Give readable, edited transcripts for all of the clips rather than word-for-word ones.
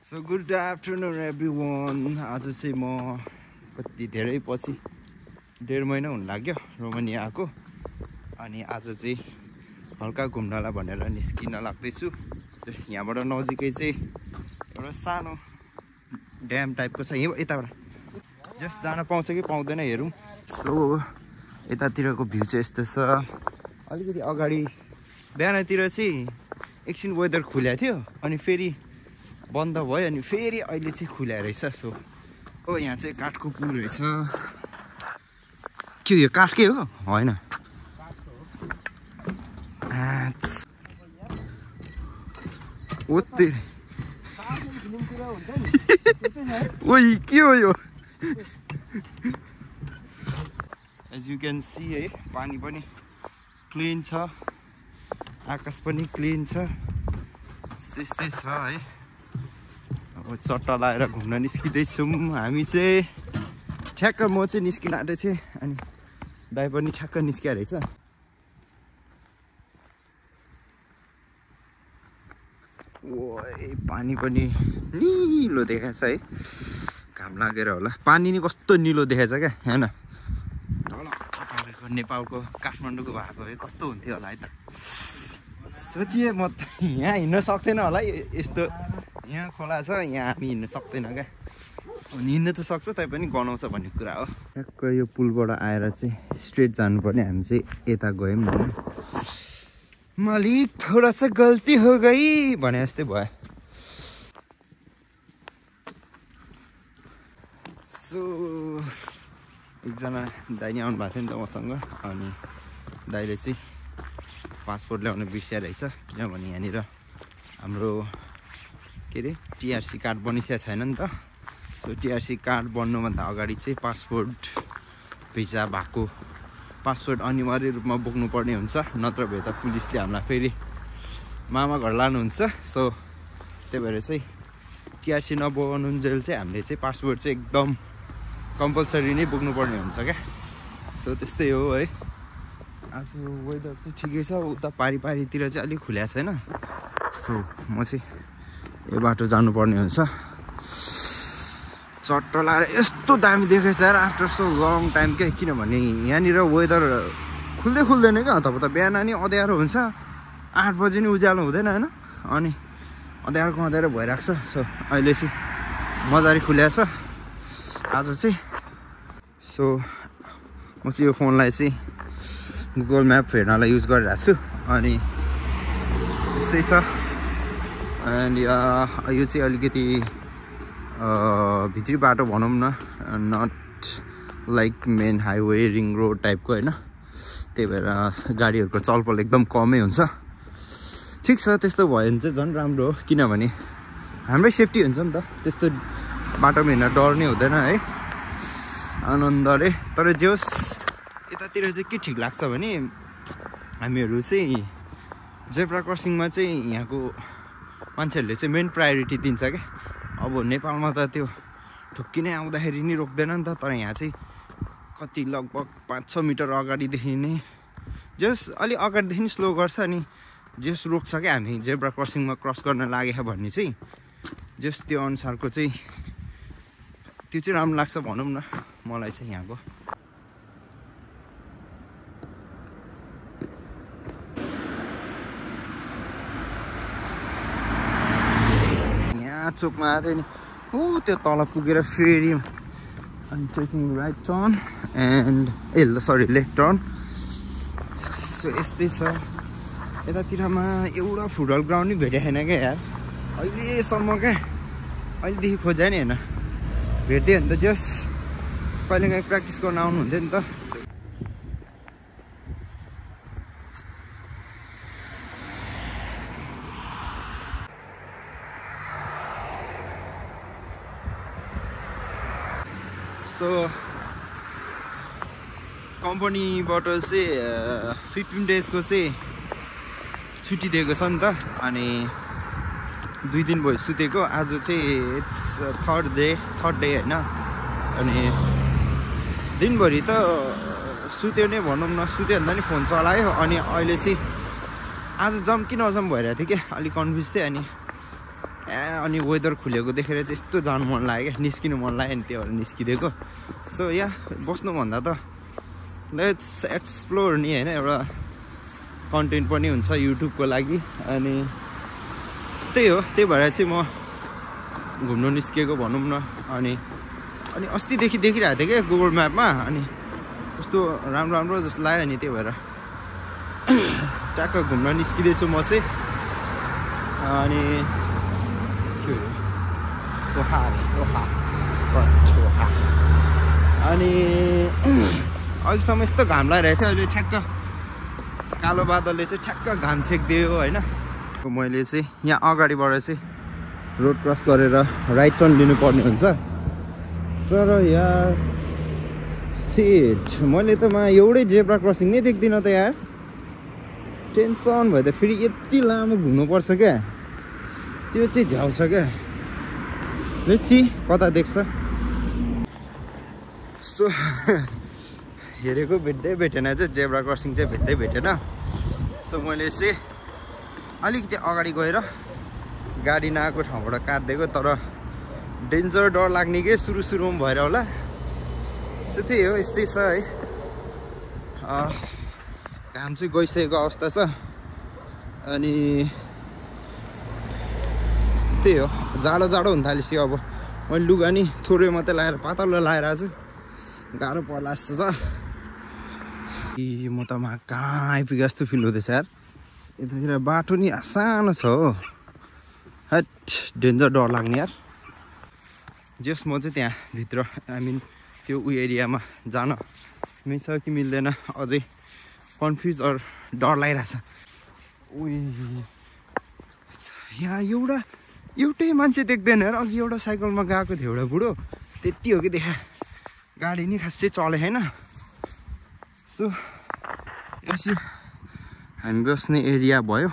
So good afternoon everyone. आज चाहिँ म कति धेरै पछि 1.5 महिना हुन लाग्यो रोमानिया आएको अनि आज चाहिँ हल्का घुम्नला भनेर निस्किन लाग्दैछु। यहाँबाट नजिकै चाहिँ एउटा सानो ड्याम टाइपको छ यताबाट जस्ट जान पाउँछ कि पाउँदैन हेरौँ। सो यतातिरको भ्यू चाहिँ यस्तो छ। अलिकति अगाडि बिहानतिर चाहिँ एकछिन वेदर खुल्या थियो अनि फेरि बन्द भयो अनि फेरि अहिले चाहिँ खुल्या रहेछ। सो यहाँ चाहिँ काठको पुल रहेछ। के यो काठकै हो? होइन ओते ओइ के हो यो? एज यु क्यान सी है, पानी पनि क्लिन छ, आकाश पनि क्लिन छ, त्यस्तै छ है। अब चट्टा लाएर घुम्न निस्किँदैछौँ हामी चाहिँ। ठ्याक्क म चाहिँ निस्किन आँटे थिएँ अनि दाइ पनि ठ्याक्क निस्किया रहेछ। ओए पानी पनि निलो देखाएको छ है, घाम लागेर होला। पानी नि कस्तो निलो देखाएछ क्या होइन। तपाईँको नेपालको काठमाडौँको भएको भए कस्तो हुन्थ्यो होला है त। सोचिए म त यहाँ हिँड्न सक्दैन होला यस्तो। यहाँ खोला छ, यहाँ हामी हिँड्न सक्दैन क्या। अनि हिँड्न त सक्छ तै पनि गनाउँछ भन्ने कुरा हो। ठ्याक्क यो पुलबाट आएर चाहिँ स्ट्रेट जानुपर्ने, हामी चाहिँ यता गयौँ भने मालिक थोडा सा गल्ती हो गई भने जस्तै भयो। सो एकजना दाइ नि आउनु भएको थियो नि त मसँग अनि दाइले चाहिँ पासपोर्ट ल्याउनु बिर्सिया रहेछ किनभने यहाँनिर हाम्रो के अरे टिआरसी कार्ड बनिसकेको छैन नि त। सो टिआरसी कार्ड बन्नुभन्दा अगाडि चाहिँ पासपोर्ट भिजा भएको पासपोर्ट अनिवार्य रूपमा बोक्नुपर्ने हुन्छ, नत्र भए त पुलिसले हामीलाई फेरि मामा घर लानुहुन्छ। सो त्यही भएर चाहिँ टिआरसी नबनाउन्जेल चाहिँ हामीले चाहिँ पासपोर्ट चाहिँ एकदम कम्पलसरी नै बोक्नुपर्ने हुन्छ क्या। सो त्यस्तै हो है। आज वेदर चाहिँ ठिकै छ, उता पारितिर चाहिँ अलिक खुल्या छैन। सो म चाहिँ यो बाटो जानुपर्ने हुन्छ। चट्ट लाएर यस्तो दामी देखेछ यार आफ्टर सो लङ टाइम क्या। किनभने यहाँनिर वेदर खुल्दैन क्या। तब त बिहान नि अँध्यारो हुन्छ, 8 बजी नि उज्यालो हुँदैन होइन, अनि अँध्यारो भइरहेको छ। सो अहिले चाहिँ मजाले खुल्या छ आज चाहिँ। सो म चाहिँ यो फोनलाई चाहिँ गुगल म्याप हेर्नलाई युज गरिरहेको छु अनि त्यस्तै छ। एन्ड यो चाहिँ अलिकति भित्री बाटो भनौँ न, not like main highway ring road टाइपको होइन। त्यही भएर गाडीहरूको चलपल एकदम कमै हुन्छ। ठिक छ, त्यस्तो भयो भने चाहिँ झन् राम्रो हो, किनभने हाम्रै सेफ्टी हुन्छ नि त। त्यस्तो बाटोमा हिँड्न डर नै हुँदैन है, आनन्दले। तर जे होस् यतातिर चाहिँ के ठिक लाग्छ भने हामीहरू चाहिँ जेब्रा क्रसिङमा चाहिँ यहाँको मान्छेहरूले चाहिँ मेन प्रायोरिटी दिन्छ क्या। अब नेपालमा त त्यो ठुक्किनै आउँदाखेरि नि रोक्दैन नि त, तर यहाँ चाहिँ कति लगभग 5-6 मिटर अगाडिदेखि नै जस अलि अगाडिदेखि नै स्लो गर्छ अनि जस रोक्छ क्या। हामी जेब्रा क्रसिङमा क्रस गर्न लागेको भन्ने चाहिँ जस त्यो अनुसारको चाहिँ त्यो चाहिँ राम्रो लाग्छ भनौँ न मलाई चाहिँ यहाँको। चोकमा आएको थियो नि, त्यो तल पुगेर फेरि अनि taking right turn and sorry left turn. So यस्तै छ। यतातिरमा एउटा फुटबल ग्राउन्ड नि भेटेको छैन क्या यार अहिलेसम्म क्या। अहिलेदेखि खोज्यो नि होइन, भेट्दै हो नि त। जस कहिलेकाहीँ प्र्याक्टिस गर्न आउनुहुन्थ्यो नि त। सो कम्पनीबाट चाहिँ 15 डेजको चाहिँ छुट्टी दिएको छ नि त। अनि 2 दिन भयो सुतेको। आज चाहिँ इट्स थर्ड डे होइन। अनि दिनभरि त सुत्यो नै भनौँ न, सुत्यो भन्दा नि फोन चलायो। अनि अहिले चाहिँ आज जम कि नजम भइरहेको थियो क्या, अलिक कन्फ्युज थिएँ। अनि अनि वेदर खुलेको देखेर चाहिँ यस्तो जानु मन लाग्यो क्या निस्किनु मन लाग्यो नि त्यो भएर निस्किदिएको सो या बस्नुभन्दा त लेट्स एक्सप्लोर नि होइन एउटा कन्टेन्ट पनि हुन्छ युट्युबको लागि अनि त्यही हो त्यही भएर चाहिँ म घुम्नु निस्किएको भनौँ न अनि अस्तिदेखि देखिरहेको थिएँ क्या गुगल म्यापमा अनि कस्तो राम्रो राम्रो जस्तो लाग्यो नि त्यही भएर ट्याक्क घुम्न निस्किँदैछु म चाहिँ अनि अनि अघिसम्म यस्तो घाम लागिरहेको थियो अहिले ठ्याक्क कालो बादलले चाहिँ ठ्याक्क घाम सेकिदियो होइन मैले चाहिँ यहाँ अगाडिबाट चाहिँ रोड क्रस गरेर राइट टर्न लिनुपर्ने हुन्छ तर यार सेट मैले त एउटै जेब्रा क्रसिङ नै देख्दिनँ त यार टेन्सन भयो त फेरि यति लामो घुम्नुपर्छ क्या त्यो चाहिँ झ्याउँछ क्या लेट्सी कता देख्छ सो हेरेको भेट्दै भेटेन चाहिँ जेब्रा क्रसिङ चाहिँ भेट्दै भेटेन सो मैले चाहिँ अलिकति अगाडि गएर गाडी नआएको ठाउँबाट काटिदिएको तर डेन्जर डर लाग्ने के सुरुमा भएर होला सो त्यही हो यस्तै छ है घाम चाहिँ गइसकेको अवस्था छ अनि त्यही हो जाडो हुन थालिसक्यो अब मैले लुगा नि थोरै मात्रै लगाएर पातलो लगाएर छु गाह्रो पर्ला जस्तो छ म त कहाँ आइपुगे जस्तो फिल हुँदैछ यार यतातिर बाटो नि सानो छ हो हट डेन्जर डर लाग्ने यार जस म चाहिँ त्यहाँ भित्र आई मिन त्यो एरियामा जान मिल्छ कि मिल्दैन अझै कन्फ्युज अर डर लागिरहेछ यहाँ एउटै मान्छे देख्दैन यार अघि एउटा साइकलमा गएको थियो एउटा बुढो त्यति हो कि देखा गाडी नि खासै चले होइन सो यसो हामी बस्ने एरिया भयो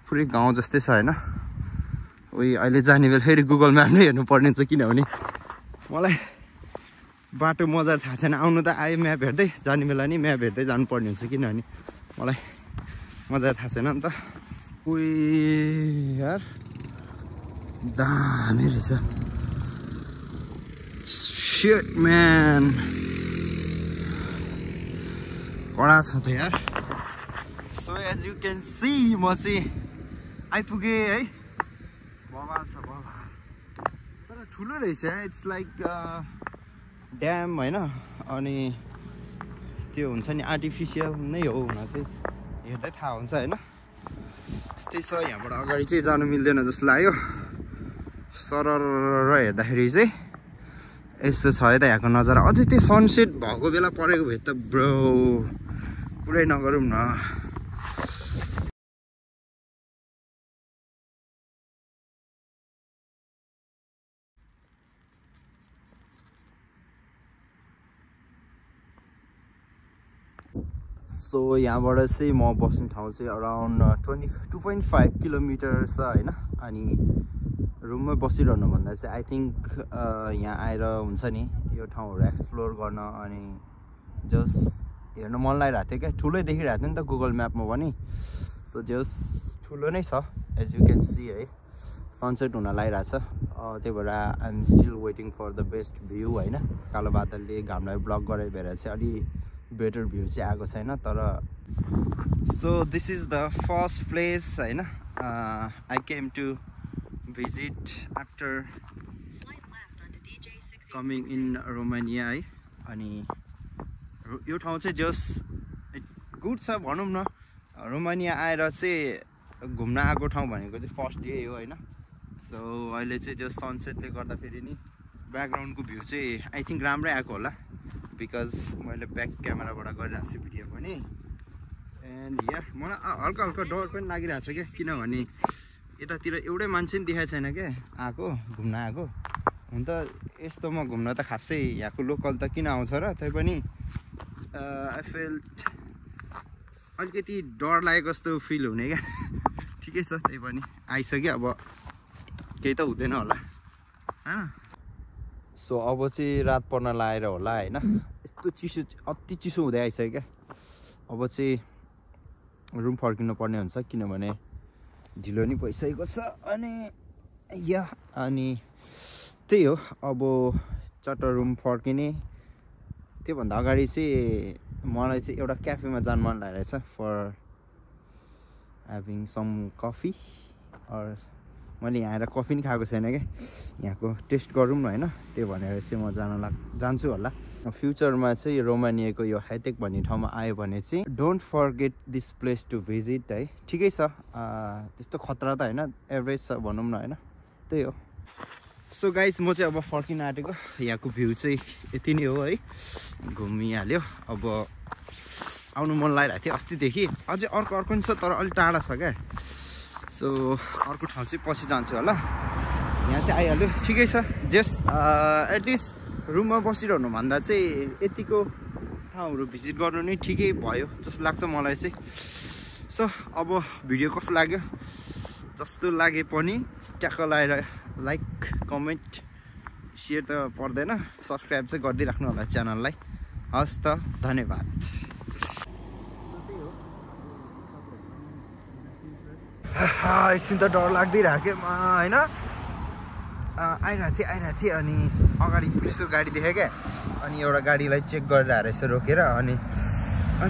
पुरै गाउँ जस्तै छ होइन अहिले जाने बेला फेरि गुगल म्याप नै हेर्नु पर्ने हुन्छ किनभने मलाई बाटो मजा थाहा छैन आउनु त आयो म्याप हेर्दै जाने बेला नि म्याप हेर्दै जानुपर्ने हुन्छ किनभने मलाई मजा थाहा छैन नि त यार दामी रहेछ शिट म्यान कडा छ त यार so as you can see म चाहिँ आइपुगेँ है बवाल छ बवाल तर ठुलो रहेछ इट्स लाइक ड्याम होइन अनि त्यो हुन्छ नि आर्टिफिसियल नै हो हुन चाहिँ हेर्दै थाहा हुन्छ होइन यस्तै छ यहाँबाट अगाडि चाहिँ जानु मिल्दैन जस्तो लाग्यो सरर हेर्दाखेरि चाहिँ यस्तो छ है त यहाँको नजारा अझै त्यो सनसेट भएको बेला परेको भए त ब्रो पुरै नगरौँ न सो यहाँबाट चाहिँ म बस्ने ठाउँ चाहिँ अराउन्ड 2.5 किलोमिटर छ होइन अनि रुममै बसिरहनु भन्दा चाहिँ आई थिङ्क यहाँ आएर हुन्छ नि यो ठाउँहरू एक्सप्लोर गर्न अनि जस्ट हेर्नु मन लागिरहेको थियो क्या ठुलै देखिरहेको थियो नि त गुगल म्यापमा पनि सो जस्ट ठुलो नै छ एज यु क्यान सी है सनसेट हुन लागिरहेछ त्यही भएर I am still waiting for the best view होइन कालो बादलले घामलाई ब्लक गरे भएर चाहिँ अलि बेटर भ्यू चाहिँ आएको छैन तर so this is the first place होइन I came to visit after coming in Romania है अनि यो ठाउँ चाहिँ जस्ट गुड छ भनौँ न रोमानिया आएर चाहिँ घुम्न आएको ठाउँ भनेको चाहिँ फर्स्ट डे हो होइन सो अहिले चाहिँ जस्ट सनसेटले गर्दाखेरि नि ब्याकग्राउन्डको भ्यू चाहिँ आई थिङ्क राम्रै आएको होला बिकज मैले ब्याक क्यामेराबाट गरिरहेको छु भिडियो पनि एन्ड या मलाई हल्का हल्का डर पनि लागिरहेको छ क्या किनभने यतातिर एउटै मान्छे नि देखाएको छैन क्या आएको घुम्न आएको हुन त यस्तोमा घुम्न त खासै यहाँको लोकल त किन आउँछ र तैपनि आई फेल्ट अलिकति डर लागेको जस्तो फिल हुने क्या ठिकै छ त्यही पनि आइसक्यो अब केही त हुँदैन होला होइन सो अब चाहिँ रात पर्न लाएर होला होइन यस्तो चिसो अति चिसो हुँदै आइसक्यो क्या अब चाहिँ रुम फर्किनु पर्ने हुन्छ किनभने ढिलो नि भइसकेको छ अनि या अनि त्यही हो अब चट्टर रुम फर्किने त्योभन्दा अगाडि चाहिँ मलाई चाहिँ एउटा क्याफेमा जानु मन लागेको छ for having some coffee or मैले यहाँ आएर कफी नि खाएको छैन क्या यहाँको टेस्ट गरौँ न होइन त्यो भनेर चाहिँ म जान्छु होला फ्युचरमा चाहिँ रोमानियाको यो हाइटेक भन्ने ठाउँमा आयो भने चाहिँ don't forget this place to visit है ठिकै छ त्यस्तो खतरा त होइन एभरेज छ भनौँ न होइन त्यही हो सो गाइज म चाहिँ अब फर्किन आँटेको यहाँको भ्यू चाहिँ यति नै हो है घुमिहाल्यो अब आउनु मन लागिरहेको थियो अस्तिदेखि अझै अर्को पनि छ तर अलिक टाढा छ क्या सो अर्को ठाउँ चाहिँ पछि जान्छु होला यहाँ चाहिँ आइहाल्यो ठिकै छ जस्ट एटलिस्ट रुममा बसिरहनु भन्दा चाहिँ यतिको ठाउँहरू भिजिट गर्नु नै ठिकै भयो जस्तो लाग्छ मलाई चाहिँ सो अब भिडियो कस्तो लाग्यो जस्तो लागे पनि ट्याक्क लगाएर लाइक कमेन्ट सेयर त पर्दैन सब्सक्राइब चाहिँ गरिदिइराख्नु होला च्यानललाई हस् त धन्यवाद एकछिन त डर लाग्दिरहेको होइन आइरहेको थिएँ अनि अगाडि पुलिसको गाडी देखेँ क्या अनि एउटा गाडीलाई चेक गरेर रहेछ रोकेर अनि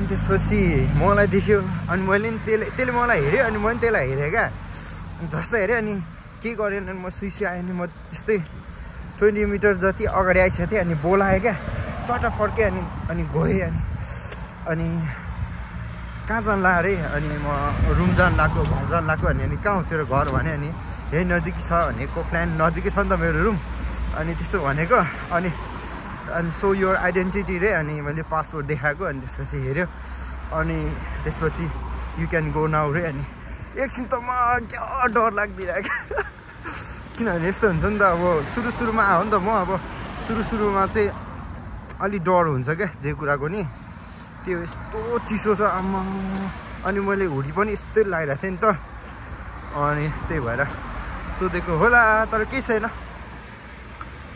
त्यसपछि मलाई देख्यो अनि मैले नि त्यसले मलाई हेऱ्यो अनि मैले त्यसलाई हेरेँ क्या जस्तो हेरेँ अनि के गरेँ अनि म सुइसी आएँ अनि म त्यस्तै 20 मिटर जति अगाडि आइसकेको थिएँ अनि बोलाएँ क्या सट्ट फर्केँ अनि गएँ अनि कहाँ जानु ला अरे अनि म रुम जानु लाग्यो घर जानु लाग्यो अनि कहाँ हो तेरो घर भने अनि यही नजिकै छ भनेको प्लान नजिकै छ नि त मेरो रुम अनि त्यस्तो भनेको अनि सो योर आइडेन्टिटी रे अनि मैले पासपोर्ट देखाएको अनि त्यसपछि हेऱ्यो अनि त्यसपछि यु क्यान गो नाउ रे अनि एकछिन त म क्या डर लाग्दिरहेको किनभने यस्तो हुन्छ नि त अब सुरुमा आयो नि त म अब सुरुमा चाहिँ अलि डर हुन्छ क्या जे कुराको नि त्यो यस्तो चिसो छ आम्मा अनि मैले हुडी पनि यस्तै लगाइरहेको थिएँ नि त अनि त्यही भएर सोधेको होला तर केही छैन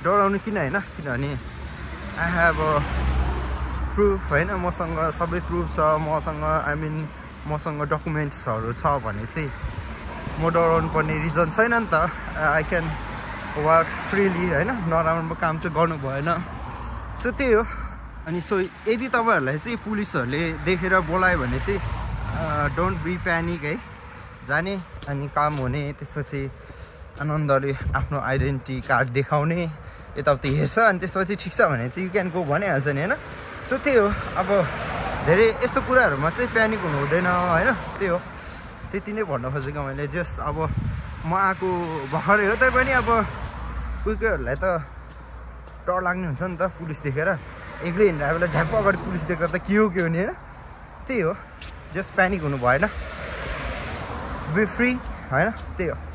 डराउनु किन होइन किनभने आई हेभ प्रुफ होइन मसँग सबै प्रुफ छ मसँग डकुमेन्ट्सहरू छ भने चाहिँ म डराउनु पर्ने रिजन छैन नि त आई क्यान वर्क फ्रिली होइन नराम्रो काम चाहिँ गर्नु भएन सो त्यही हो अनि सो यदि तपाईँहरूलाई चाहिँ पुलिसहरूले देखेर बोलायो भने चाहिँ डोन्ट बी प्यानिक है जाने अनि काम हुने त्यसपछि आनन्दले आफ्नो आइडेन्टिटी कार्ड देखाउने यताउति हेर्छ अनि त्यसपछि ठिक छ भने चाहिँ यु क्यान गो भनिहाल्छ नि होइन सो त्यही हो अब धेरै यस्तो कुराहरूमा चाहिँ प्यानिक हुनु हुँदैन होइन त्यही हो त्यति नै भन्न खोजेको मैले जस्ट अब म आएको भर्खरै हो तैपनि अब कोहीहरूलाई त डर लाग्ने हुन्छ नि त पुलिस देखेर एक्लै हिँडेर बेला झ्याप्प अगाडि पुलिस देखेर त के हो नि होइन त्यही हो जस्ट प्यानिक हुनु भएन बी फ्री होइन त्यही हो